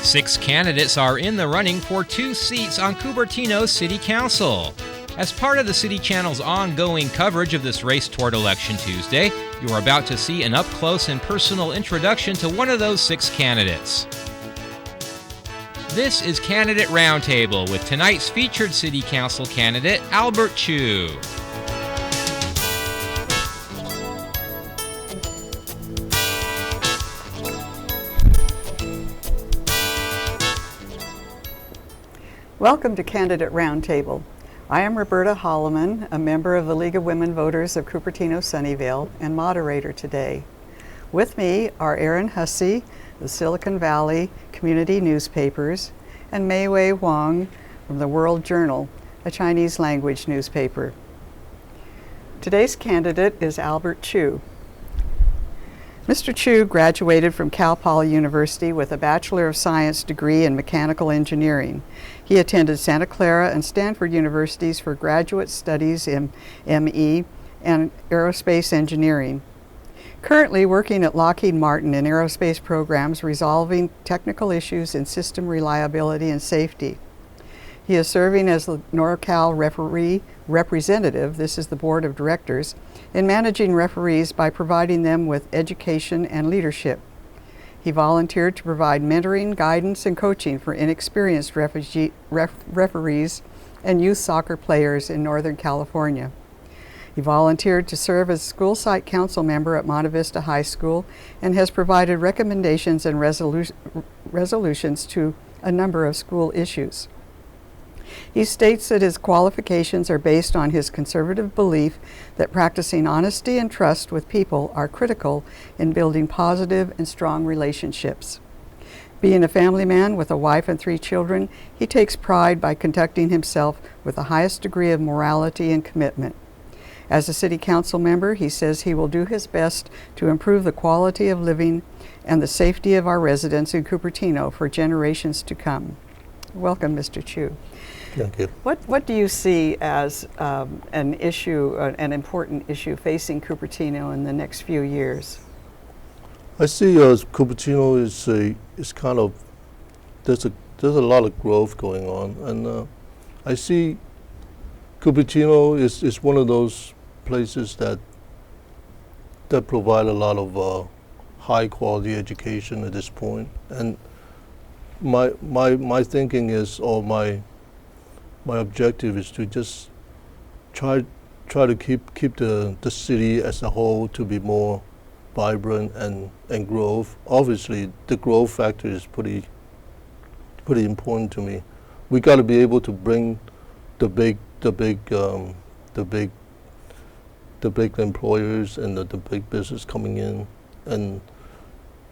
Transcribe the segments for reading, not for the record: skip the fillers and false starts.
6 candidates are in the running for 2 seats on Cupertino City Council. As part of the City Channel's ongoing coverage of this race toward Election Tuesday, you are about to see an up-close and personal introduction to one of those 6 candidates. This is Candidate Roundtable with tonight's featured City Council candidate, Albert Chu. Welcome to Candidate Roundtable. I am Roberta Holloman, a member of the League of Women Voters of Cupertino Sunnyvale and moderator today. With me are Erin Hussey, the Silicon Valley Community Newspapers, and Mei Wei Wang from the World Journal, a Chinese language newspaper. Today's candidate is Albert Chu. Mr. Chu graduated from Cal Poly University with a Bachelor of Science degree in Mechanical Engineering. He attended Santa Clara and Stanford Universities for graduate studies in ME and Aerospace Engineering. Currently working at Lockheed Martin in aerospace programs resolving technical issues in system reliability and safety. He is serving as the NorCal referee representative, this is the board of directors, in managing referees by providing them with education and leadership. He volunteered to provide mentoring, guidance, and coaching for inexperienced referees and youth soccer players in Northern California. He volunteered to serve as school site council member at Monte Vista High School and has provided recommendations and resolutions to a number of school issues. He states that his qualifications are based on his conservative belief that practicing honesty and trust with people are critical in building positive and strong relationships. Being a family man with a wife and 3 children, he takes pride by conducting himself with the highest degree of morality and commitment. As a city council member, he says he will do his best to improve the quality of living and the safety of our residents in Cupertino for generations to come. Welcome, Mr. Chu. Thank you. What do you see as an issue, an important issue facing Cupertino in the next few years? I see Cupertino is kind of there's a lot of growth going on, and I see Cupertino is one of those places that provide a lot of high quality education at this point, and my thinking is, or my objective is to just try to keep the city as a whole to be more vibrant and growth. Obviously, the growth factor is pretty important to me. We got to be able to bring the big employers and the big business coming in, and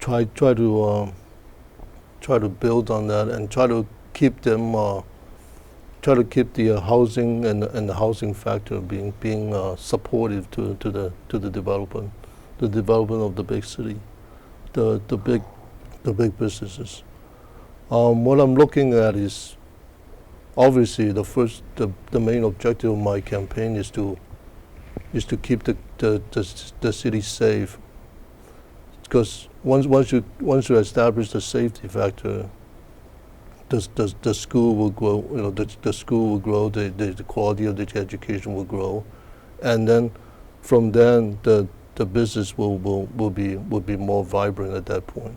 try to build on that and try to keep them. Try to keep the housing and the housing factor being supportive to the development of the big city, the big businesses. What I'm looking at is obviously the main objective of my campaign is to keep the city safe, because once you establish the safety factor, the school will grow. The school will grow. The quality of the education will grow, and then from then the business will be more vibrant at that point.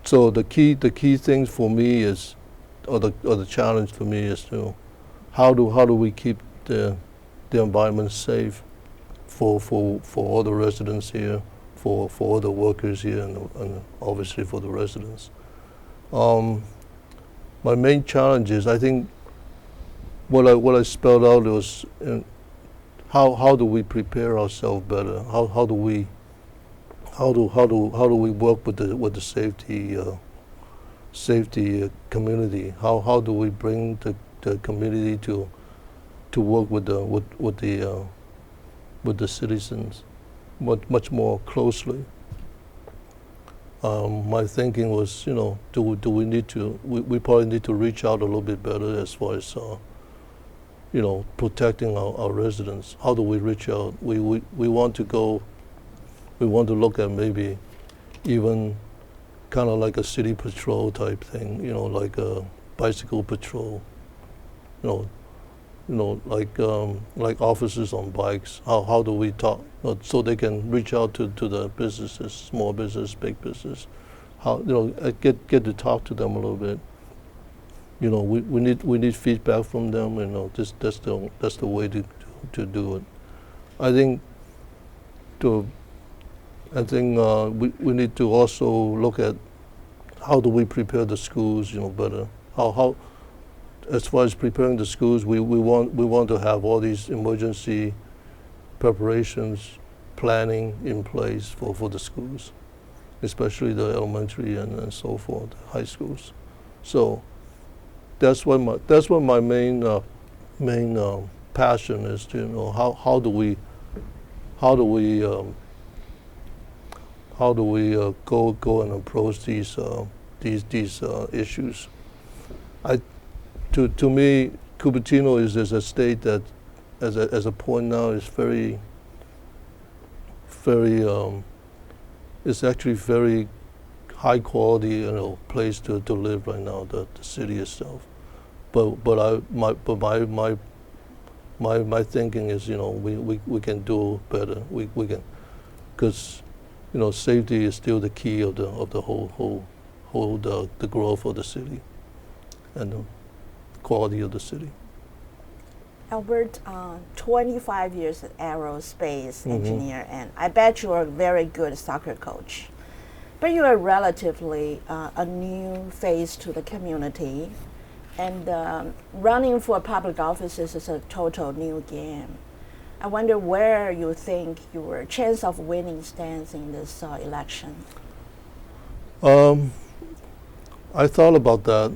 So the key things for me is, or the challenge for me is to how do we keep the environment safe for all the residents here, for all the workers here, and obviously for the residents. My main challenge is, I think, what I spelled out was how do we prepare ourselves better? How do we work with the safety community? How do we bring the community to work with the citizens much more closely? My thinking was, do we need to? We probably need to reach out a little bit better as far as, protecting our residents. How do we reach out? We want to go. We want to look at maybe even kind of like a city patrol type thing, like a bicycle patrol, you know, like officers on bikes. How do we talk so they can reach out to the businesses, small business, big business? How get to talk to them a little bit. We need feedback from them. That's the way to do it. I think we need to also look at how do we prepare the schools, better. How as far as preparing the schools, we want to have all these emergency preparations, planning in place for the schools, especially the elementary and so forth, high schools. So that's what my main passion is. How do we go and approach these issues? To me, Cupertino is a state that, as a point now, is very, it's actually very high quality, place to live right now. The city itself, but my thinking is, we can do better. We can, because safety is still the key of the whole the growth of the city and the quality of the city. Albert, 25 years at aerospace engineer, and I bet you are a very good soccer coach. But you are relatively a new face to the community, and running for public offices is a total new game. I wonder where you think your chance of winning stands in this election. I thought about that.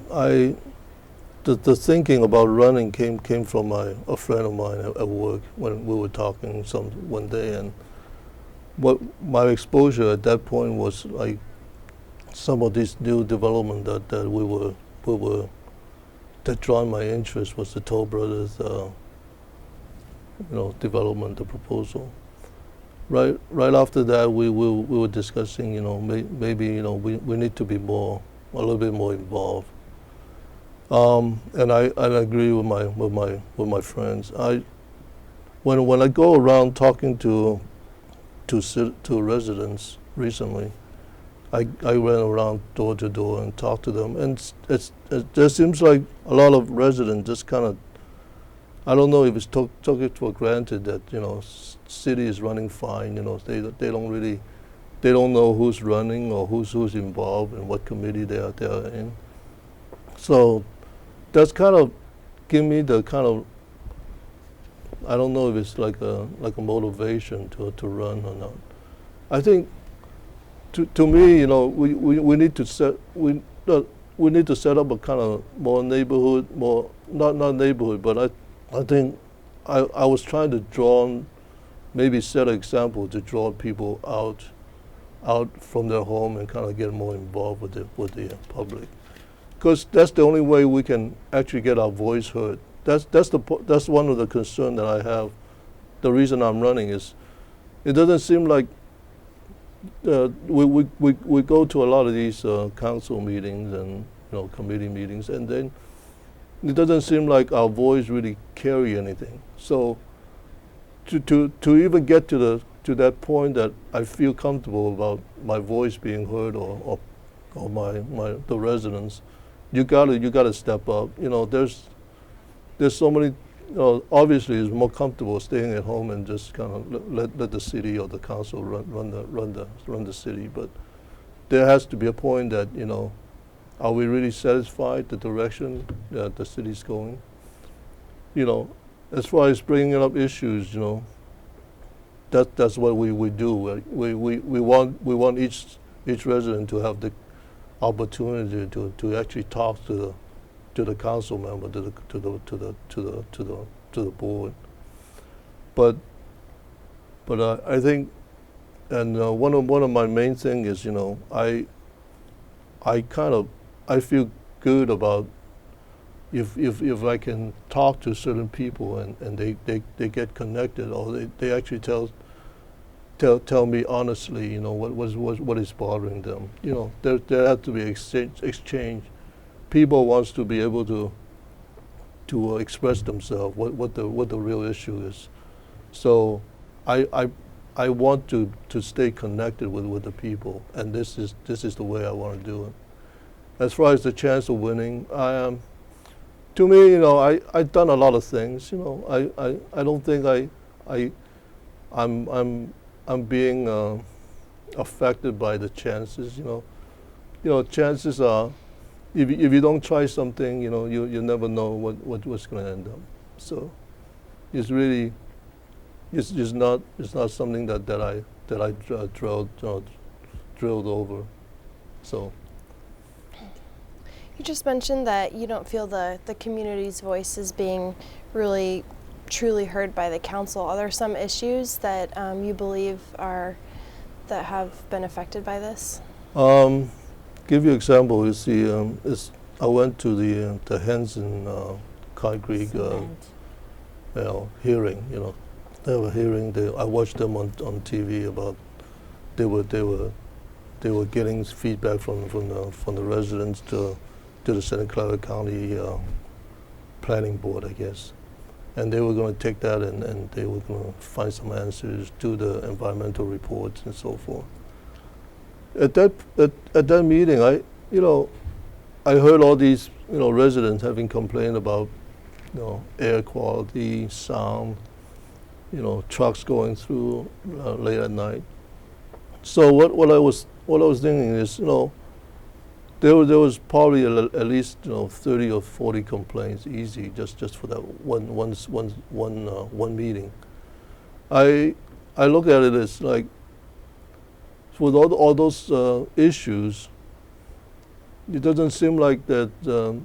The thinking about running came from a friend of mine at work when we were talking one day, and what my exposure at that point was like some of this new development that we were that drawn my interest was the Toll Brothers development, the proposal. Right after that, we were discussing, maybe we need to be a little bit more involved. And I agree with my friends. When I go around talking to residents recently, I ran around door to door and talked to them, and there seems like a lot of residents just kind of, I don't know if it's took it for granted that city is running fine. They don't know who's running or who's involved and what committee they are in. So that's kind of give me the kind of, I don't know if it's like a motivation to run or not. I think to me, we need to set up a kind of more neighborhood, not neighborhood, but I think I was trying to maybe set an example to draw people out from their home and kind of get more involved with the public, because that's the only way we can actually get our voice heard. That's one of the concerns that I have. The reason I'm running is it doesn't seem like we go to a lot of these council meetings and committee meetings, and then it doesn't seem like our voice really carry anything. So to even get to that point that I feel comfortable about my voice being heard or the residents, you gotta step up. There's so many. Obviously, it's more comfortable staying at home and just kind of let the city or the council run the city. But there has to be a point that are we really satisfied the direction that the city's going? As far as bringing up issues, that's what we do. We want each resident to have the opportunity to actually talk to the council member, to the board. But I think, and one of my main thing is I feel good about if I can talk to certain people and they get connected, or they actually tell me honestly, what is bothering them. There have to be exchange. People wants to be able to express themselves, what the real issue is. So I want to stay connected with the people, and this is the way I want to do it. As far as the chance of winning, to me, I've done a lot of things. I don't think I'm being affected by the chances. Chances are, if you don't try something, you never know what's going to end up. So it's really it's not something that I drilled over. So. You just mentioned that you don't feel the community's voice is being really truly heard by the council. Are there some issues that you believe that have been affected by this? Give you example. You see, I went to the Hanson concrete hearing. They were hearing. I watched them on TV about they were getting feedback from the residents to the Santa Clara County Planning Board, I guess. And they were going to take that and they were going to find some answers, do the environmental reports and so forth. At that meeting, I heard all these residents having complained about air quality, sound, trucks going through late at night. So what I was thinking is, there was probably at least 30 or 40 complaints, easy, just for that one meeting. I look at it as like, with all those issues, it doesn't seem like that the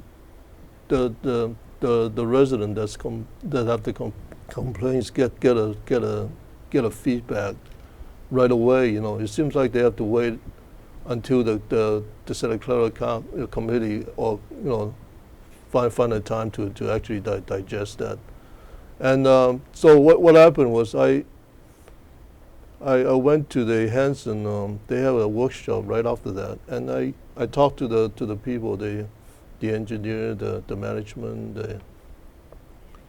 resident that have the complaints get a feedback right away. It seems like they have to wait until the Santa Clara committee or find a time to actually digest that. And so what happened was I went to the Hanson. They have a workshop right after that, and I talked to the people, the engineer, the management,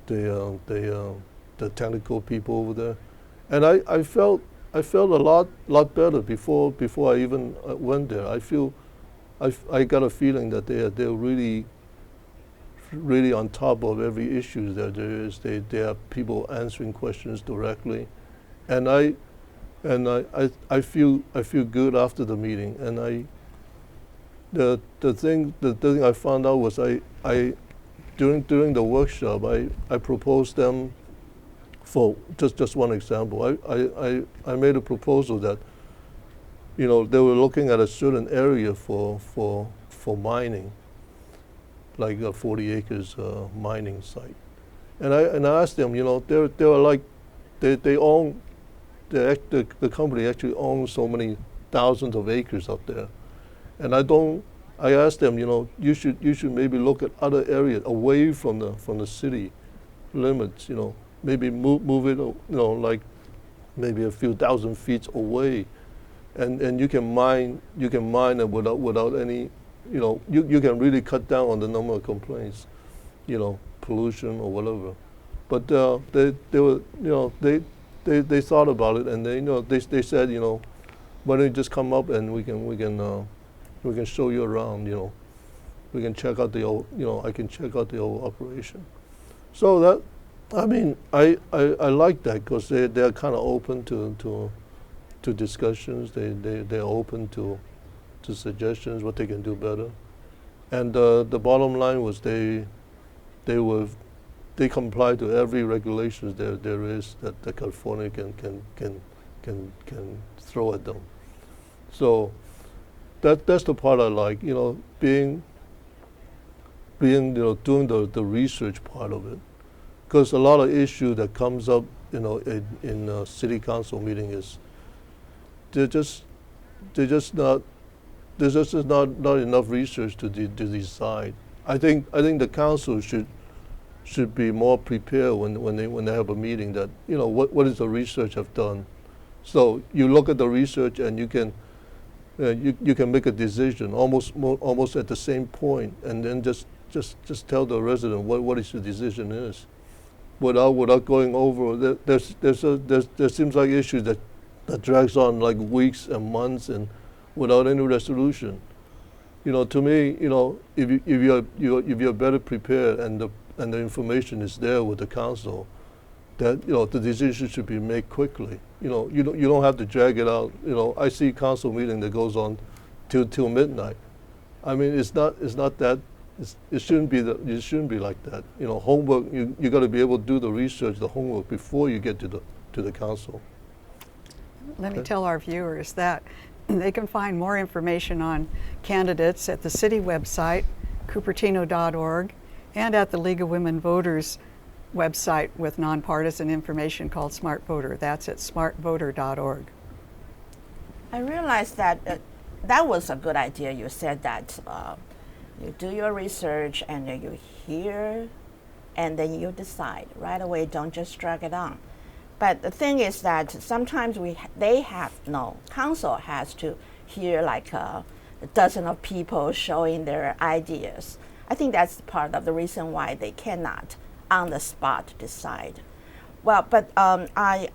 the technical people over there, and I felt a lot better before I even went there. I got a feeling that they're really on top of every issue that there is. They have people answering questions directly, and I feel good after the meeting. And the thing I found out was during the workshop I proposed them. For just one example, I made a proposal that they were looking at a certain area for mining, like a 40 acres mining site, and I asked them, they were like they own the company actually owns so many thousands of acres up there, and I asked them, you should maybe look at other areas away from the city limits, maybe move it, like maybe a few thousand feet away, and you can mine it without any, you can really cut down on the number of complaints, pollution or whatever. But they were, they thought about it, and they said, why don't you just come up and we can show you around, we can check out the old, I can check out the old operation. So that. I mean, I like that because they're kind of open to discussions. They're open to suggestions what they can do better, and the bottom line was they comply to every regulations there is that California can throw at them. So that's the part I like. Being doing the research part of it. Because a lot of issue that comes up, in city council meeting is there's just not enough research to decide. I think the council should be more prepared when they have a meeting that what is the research I've done, So you look at the research and you can make a decision almost at the same point, and then just tell the resident what is the decision is, without going over. There seems like issues that drags on like weeks and months and without any resolution. To me, if you're better prepared and the information is there with the council, that the decision should be made quickly. You don't have to drag it out. I see council meeting that goes on till midnight. I mean, it's not that. It shouldn't be it shouldn't be like that. Homework. You got to be able to do the research, the homework before you get to the council. Let me tell our viewers that they can find more information on candidates at the city website, cupertino.org, and at the League of Women Voters website with nonpartisan information called Smart Voter. That's at smartvoter.org. I realized that that was a good idea. You said that you do your research and then you hear and then you decide right away. Don't just drag it on. But the thing is that sometimes council has to hear like a dozen of people showing their ideas. I think that's part of the reason why they cannot on the spot decide. Well, but I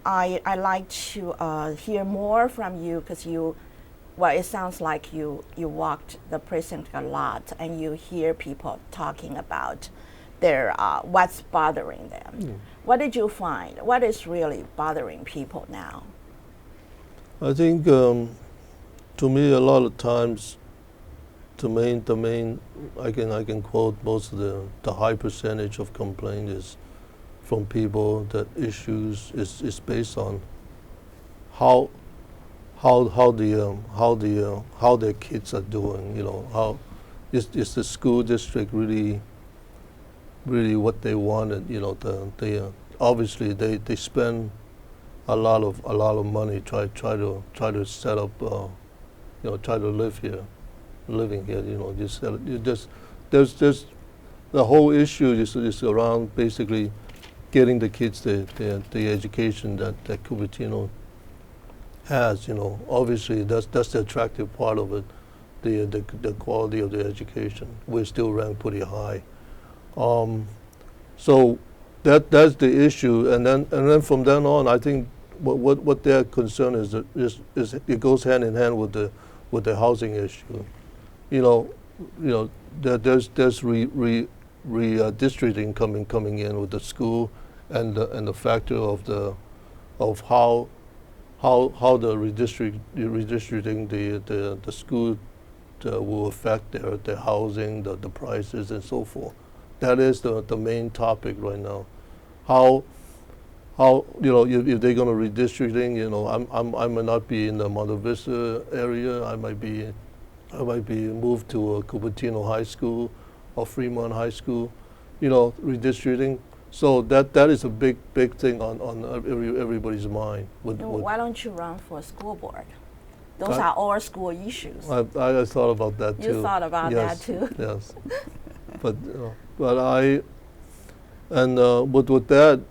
like to hear more from you because it sounds like you walked the precinct a lot and you hear people talking about their what's bothering them. What did you find? What is really bothering people now? I think, to me, a lot of times, the main, I can quote most of the high percentage of complaint is from people that issues is based on how their kids are doing. How is the school district really what they wanted? Obviously they spend a lot of money try to set up try to living here. There's the whole issue is around basically getting the kids the education that Cupertino has. Obviously that's the attractive part of it, the quality of the education. We're still ranked pretty high. So that's the issue, and then from then on, I think what their concern is it goes hand in hand with the housing issue. There's redistricting coming in with the school, and the factor of how the redistricting the school will affect their housing, the prices, and so forth. That is the main topic right now. How if they're going to redistricting, I might not be in the Monte Vista area. I might be moved to a Cupertino High School or Fremont High School. Redistricting. So that is a big thing on everybody's mind. Why don't you run for school board? Those are all school issues. I thought about that too. You thought about that too. Yes. But with that,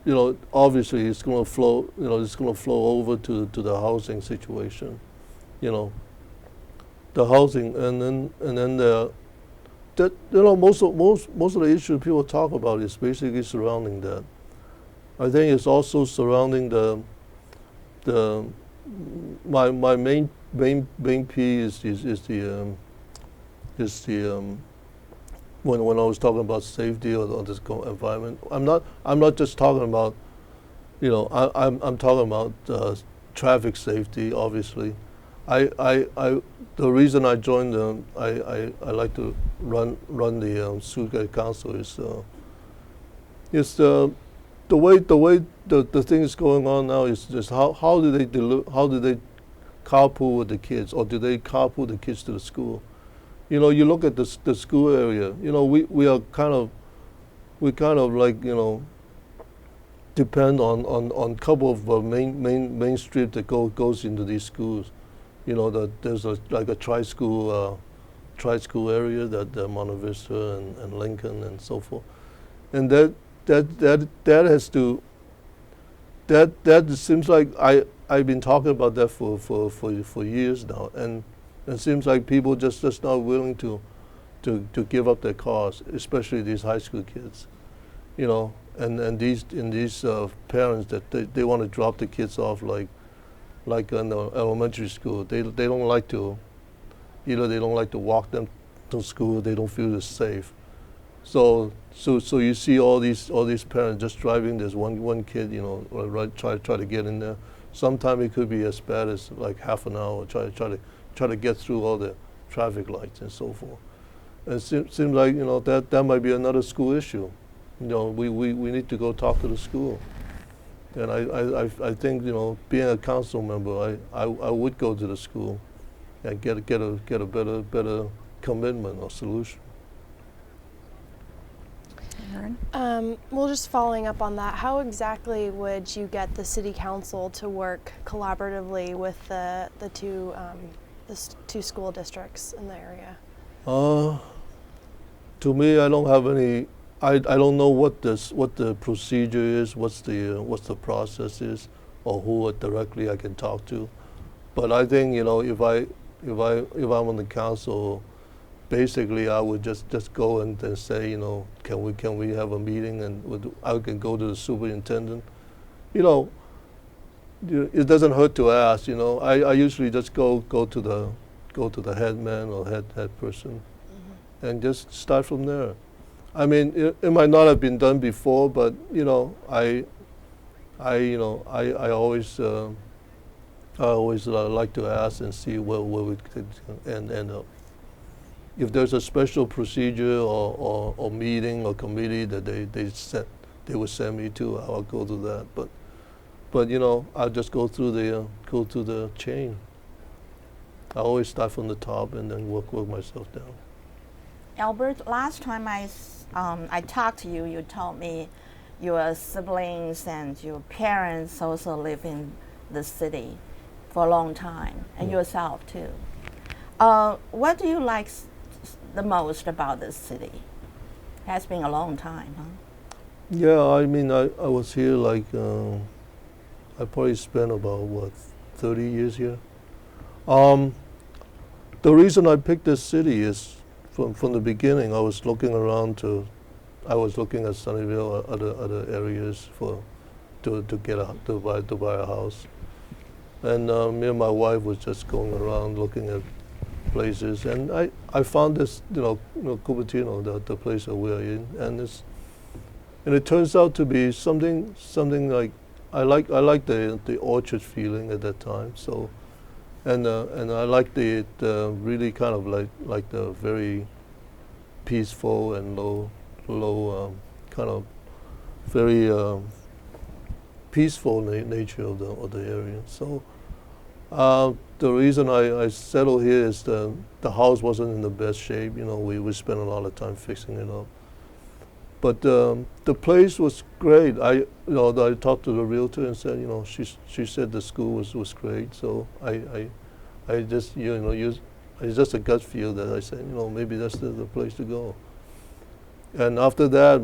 obviously it's going to flow. It's going to flow over to the housing situation. The housing, and then most of the issues people talk about is basically surrounding that. I think it's also surrounding my main P is the when I was talking about safety or this environment. I'm not just talking about I'm talking about traffic safety. Obviously, the reason I joined I like to run the City Council is the way the thing is going on now is just how do they carpool with the kids, or do they carpool the kids to the school? You look at the school area. We kind of like depend on couple of main street that goes into these schools. That there's like a tri-school area that Monte Vista and Lincoln and so forth, and that has to. That seems like I've been talking about that for years now, and it seems like people just not willing to give up their cars, especially these high school kids, you know, and these parents that they want to drop the kids off like in the elementary school. They don't like to, either they don't like to walk them to school. They don't feel it's safe. So you see all these parents just driving this one kid, you know, right, try to get in there. Sometimes it could be as bad as like half an hour, try to get through all the traffic lights and so forth. And it seems like, you know, that might be another school issue. You know, we need to go talk to the school. And I think, you know, being a council member, I would go to the school and get a better commitment or solution. Well, just following up on that, how exactly would you get the city council to work collaboratively with the two school districts in the area? To me, I don't have any. I don't know what the procedure is, what's the process is, or who directly I can talk to. But I think, you know, if I'm on the council, basically I would just go and say, you know, can we have a meeting, and I can go to the superintendent. You know, it doesn't hurt to ask. You know, I usually just go to the head man or head person, and just start from there. I mean, it might not have been done before, but you know, I always like to ask and see where we could end up. If there's a special procedure or meeting or committee that they would send me to, I'll go to that. But you know, I'll just go through the chain. I always start from the top and then work myself down. Albert, last time I talked to you, you told me your siblings and your parents also live in the city for a long time, and yourself too. What do you like the most about this city? It has been a long time, huh? Yeah, I mean, I was here like, I probably spent about, 30 years here. The reason I picked this city is from the beginning, I was looking at Sunnyvale, other areas to buy a house. And me and my wife was just going around looking at places, and I found this, you know, Cupertino, the place that we're in, and it turns out to be something like I like the orchard feeling at that time. So, and I like the really kind of like the very peaceful and low kind of very peaceful nature of the area. So. The reason I settled here is the house wasn't in the best shape. You know, we spent a lot of time fixing it up. But the place was great. I talked to the realtor and said, you know, she said the school was great. So I just, you know, it's just a gut feel that I said, you know, maybe that's the place to go. And after that,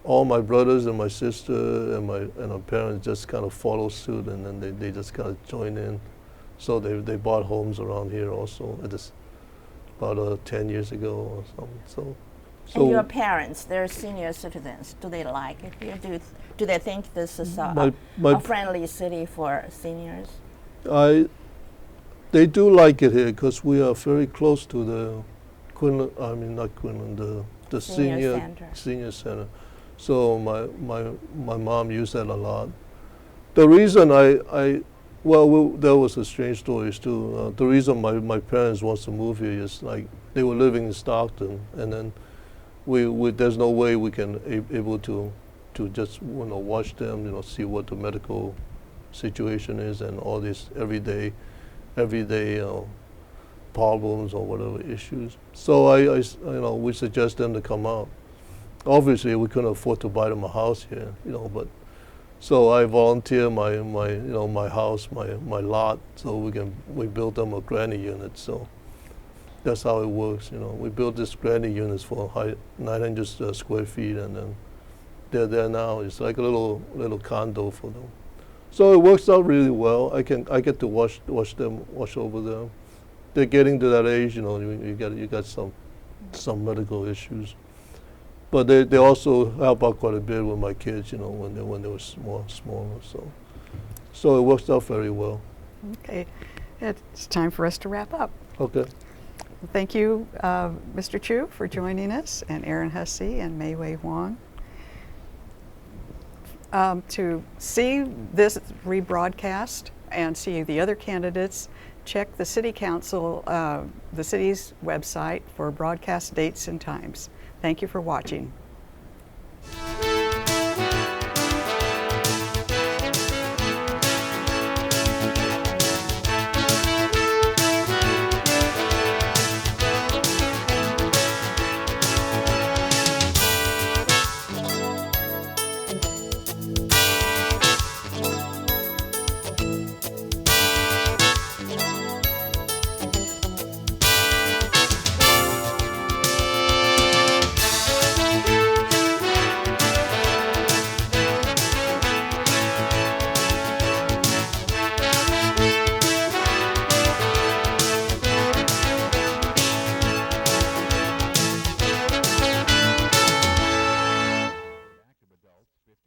all my brothers and my sister and our parents just kind of followed suit, and then they just kind of joined in. So they bought homes around here also about 10 years ago or something. So and your parents, they're senior citizens. Do they like it here? Do they think this is a friendly city for seniors? They do like it here because we are very close to the the senior center. So my mom used that a lot. The reason there was a strange story too. The reason my parents wants to move here is like they were living in Stockton, and then there's no way we can able to just, you know, watch them, you know, see what the medical situation is and all these everyday problems or whatever issues. So we suggest them to come out. Obviously, we couldn't afford to buy them a house here, you know, but. So I volunteer my house, my lot, so we built them a granny unit. So that's how it works, you know. We built this granny units for 900 square feet, and then they're there now. It's like a little condo for them. So it works out really well. I get to watch over them. They're getting to that age, you got some medical issues, but they also help out quite a bit with my kids, when they were smaller. So it works out very well. Okay, it's time for us to wrap up. Okay. Thank you, Mr. Chu, for joining us, and Aaron Hussey and Mei Wei Huang. To see this rebroadcast and see the other candidates, check the City Council, the city's website for broadcast dates and times. Thank you for watching.